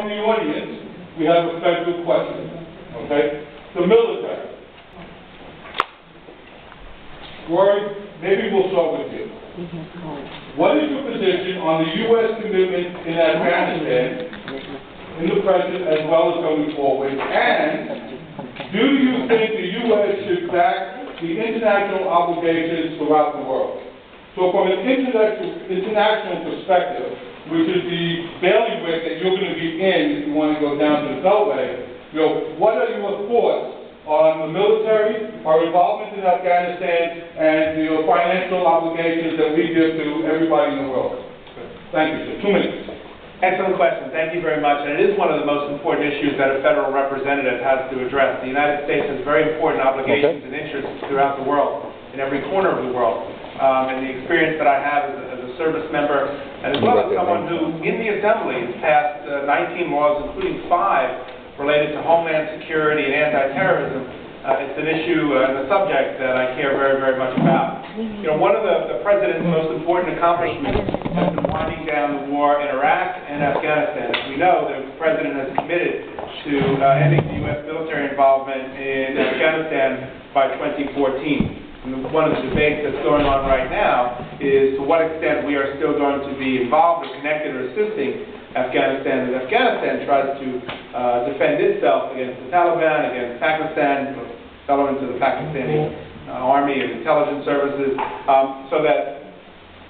from the audience, we have a special question, okay? The military. Rory, maybe we'll start with you. What is your position on the U.S. commitment in Afghanistan, in the present as well as going forward? And do you think the U.S. should back the international obligations throughout the world? So from an international perspective, which is the bailiwick that you're going to be in if you want to go down to the Beltway, what are your thoughts on the military, our involvement in Afghanistan, and the financial obligations that we give to everybody in the world? Thank you, sir. 2 minutes. Excellent question. Thank you very much. And it is one of the most important issues that a federal representative has to address. The United States has very important obligations and interests throughout the world, in every corner of the world. And the experience that I have as a service member, and as well as someone who, in the Assembly, has passed 19 laws, including 5 related to homeland security and anti-terrorism, it's an issue and a subject that I care very, very much about. One of the President's most important accomplishments has been winding down the war in Iraq and Afghanistan. As we know, the President has committed to ending the U.S. military involvement in Afghanistan by 2014. And one of the debates that's going on right now is to what extent we are still going to be involved or connected or assisting Afghanistan as Afghanistan tries to defend itself against the Taliban, against Pakistan, elements of the Pakistani army and intelligence services, so that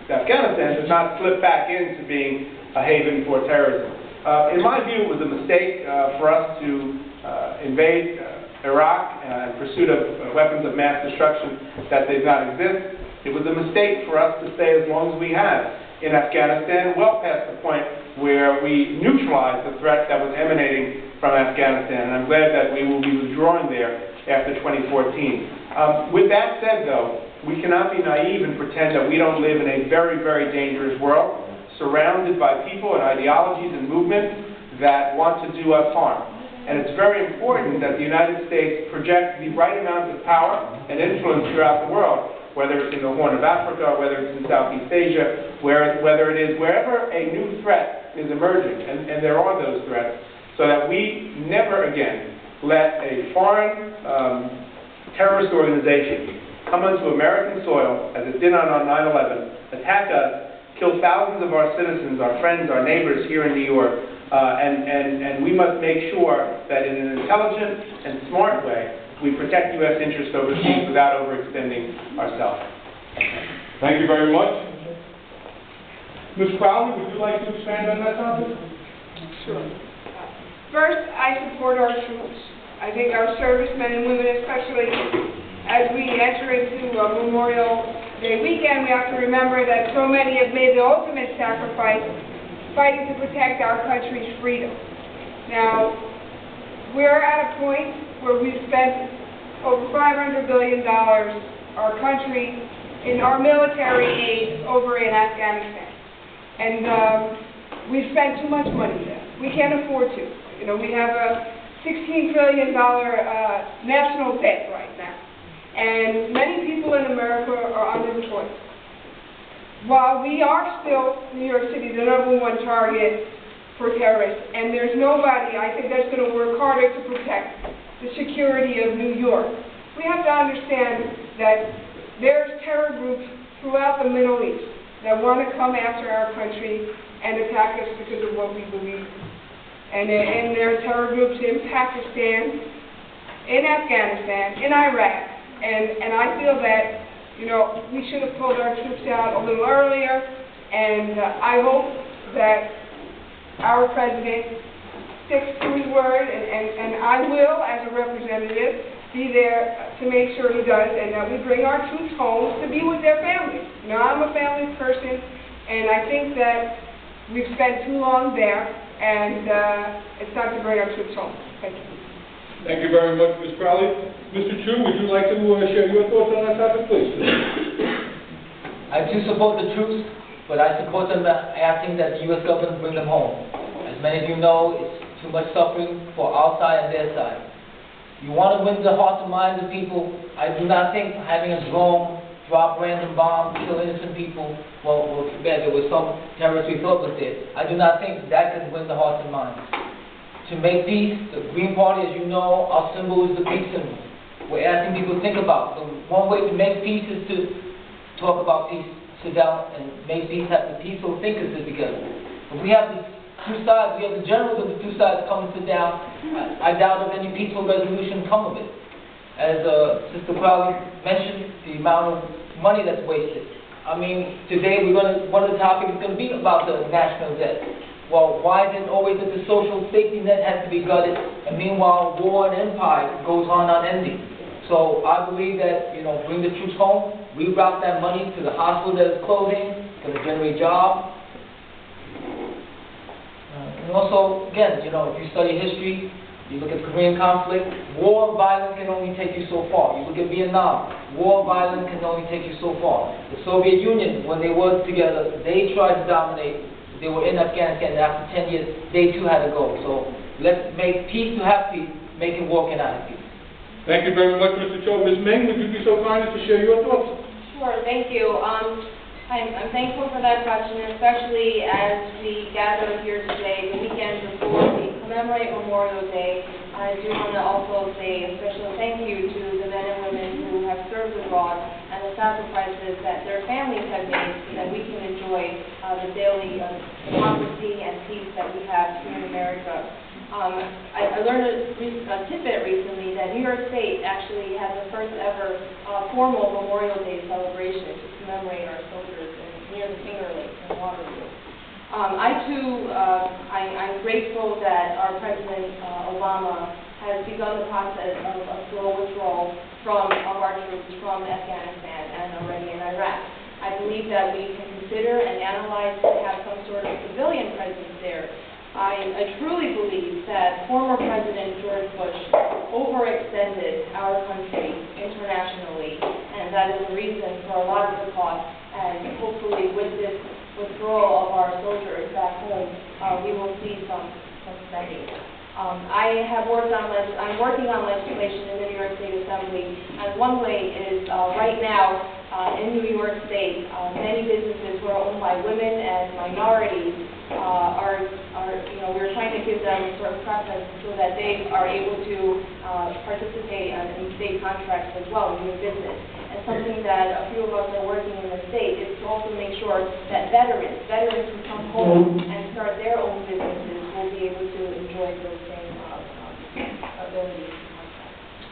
Afghanistan does not slip back into being a haven for terrorism. In my view, it was a mistake for us to invade Iraq in pursuit of weapons of mass destruction that did not exist. It was a mistake for us to stay as long as we have in Afghanistan, well past the point where we neutralized the threat that was emanating from Afghanistan. And I'm glad that we will be withdrawing there after 2014. With that said, though, we cannot be naive and pretend that we don't live in a very, very dangerous world, surrounded by people and ideologies and movements that want to do us harm. And it's very important that the United States project the right amount of power and influence throughout the world, whether it's in the Horn of Africa, whether it's in Southeast Asia, whether it is wherever a new threat is emerging, and there are those threats, so that we never again let a foreign terrorist organization come onto American soil, as it did on 9/11, attack us, kill thousands of our citizens, our friends, our neighbors here in New York, and we must make sure that in an intelligent and smart way, we protect U.S. interests overseas without overextending ourselves. Thank you very much. Ms. Crowley, would you like to expand on that topic? Sure. First, I support our troops. I think our servicemen and women, especially as we enter into Memorial Day weekend, we have to remember that so many have made the ultimate sacrifice fighting to protect our country's freedom. Now, we're at a point where we've spent over $500 billion, our country, in our military aid over in Afghanistan. And we've spent too much money there. We can't afford to. We have a $16 trillion national debt right now. And many people in America are unemployed. While we are still, New York City, the #1 target for terrorists, and there's nobody, I think, that's going to work harder to protect the security of New York, we have to understand that there's terror groups throughout the Middle East that want to come after our country and attack us because of what we believe. And there are terror groups in Pakistan, in Afghanistan, in Iraq, and I feel that we should have pulled our troops out a little earlier, and I hope that our president sticks to his word, and I will, as a representative, be there to make sure he does, and that we bring our troops home to be with their families. I'm a family person, and I think that we've spent too long there, and it's time to bring our troops home. Thank you. Thank you very much, Ms. Crowley. Mr. Chu, would you like to share your thoughts on that topic, please? I do support the troops, but I support them asking that the U.S. government bring them home. As many of you know, it's too much suffering for our side and their side. You want to win the hearts and minds of people. I do not think having a drone drop random bombs, kill innocent people, well, too bad there was some terrorists we thought was dead. I do not think that could win the hearts and minds. to make peace. The Green Party, as you know, our symbol is the peace symbol. We're asking people to think about it. One way to make peace is to talk about peace, sit down and make peace, have the peaceful thinkers sit together. If we have the two sides, we have the generals of the two sides come and sit down, I doubt if any peaceful resolution come of it. As Sister Crowley mentioned, the amount of money that's wasted. I mean, today one of the topics is going to be about the national debt. Well, why is it always that the social safety net has to be gutted, and meanwhile war and empire goes on unending? So I believe that, bring the troops home, reroute that money to the hospital that is closing, going to generate jobs. And also, again, if you study history, you look at Korean conflict, war and violence can only take you so far. You look at Vietnam, war and violence can only take you so far. The Soviet Union, when they were together, they tried to dominate. They were in Afghanistan, and after 10 years, they too had to go. So let's make peace to have peace, making war cannot have peace. Thank you very much, Mr. Cho. Ms. Meng, would you be so kind as to share your thoughts? Sure, thank you. I'm thankful for that question, especially as we gather here today, the weekend before we commemorate Memorial Day. I do want to also say a special thank you to the men and women who have served abroad and the sacrifices that their families have made so that we can enjoy the daily democracy and peace that we have here in America. I learned a tidbit recently that New York State actually has the first ever formal Memorial Day celebration to commemorate our soldiers near the Finger Lakes in Waterloo. I'm grateful that our President Obama has begun the process of a slow withdrawal of our troops from Afghanistan and already in Iraq. I believe that we can consider and analyze to have some sort of civilian presence there. I truly believe that former President George Bush overextended our country internationally, and that is the reason for a lot of the cost. And hopefully with this withdrawal of our soldiers back home, we will see some spending. I'm working on legislation in the New York State Assembly, and one way is right now in New York State, many businesses who are owned by women and minorities we're trying to give them sort of preference so that they are able to participate in state contracts as well, doing business. And something that a few of us are working in the state is to also make sure that veterans who come home and start their own businesses will be able to enjoy those same abilities.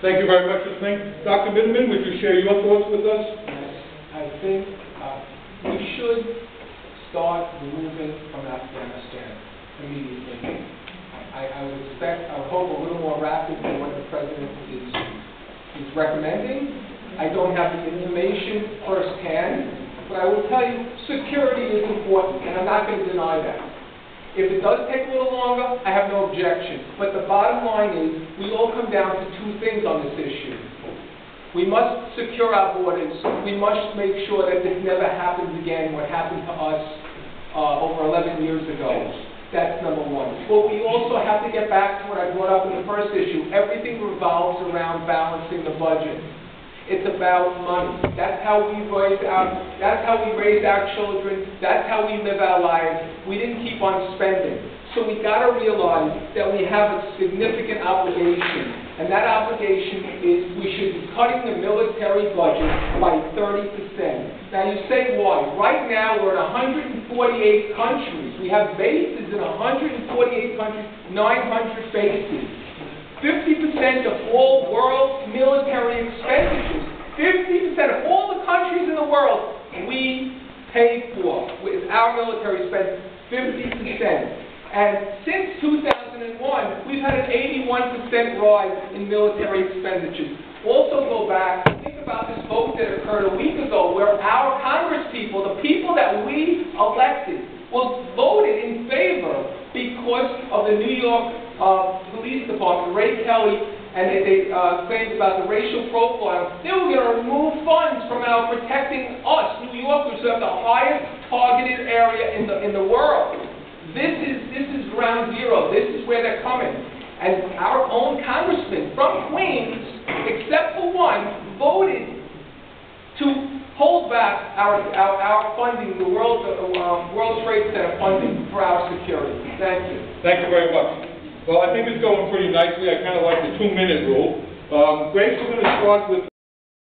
Thank you very much, Ms. Meng. Dr. Bitterman, would you share your thoughts with us? I think we should start moving from Afghanistan immediately. I would hope a little more rapid than what the President is recommending. I don't have the information firsthand, but I will tell you security is important, and I'm not going to deny that. If it does take a little longer, I have no objection. But the bottom line is we all come down to two things on this issue. We must secure our borders. We must make sure that this never happens again, what happened to us over 11 years ago. That's number one. But we also have to get back to what I brought up in the first issue. Everything revolves around balancing the budget. It's about money. That's how we raise our children. That's how we live our lives. We didn't keep on spending. So we got to realize that we have a significant obligation. And that obligation is we should be cutting the military budget by 30%. Now you say why? Right now we're in 148 countries. We have bases in 148 countries, 900 bases. 50% of all world military expenditures, 50% of all the countries in the world, we pay for with our military spend 50%. And since 2001, we've had an 81% rise in military expenditures. Also go back and think about this vote that occurred a week ago where our congresspeople, the people that we elected, voted in favor because of the New York Police Department, Ray Kelly, and they claimed about the racial profile. They were going to remove funds from our protecting us, New Yorkers, who have the highest targeted area in the world. This is ground zero. This is where they're coming. And our own congressman from Queens, except for one, voted to hold back our funding, the World Trade Center funding for our security. Thank you. Thank you very much. Well, I think it's going pretty nicely. I kind of like the 2-minute rule. Grace, we're going to start with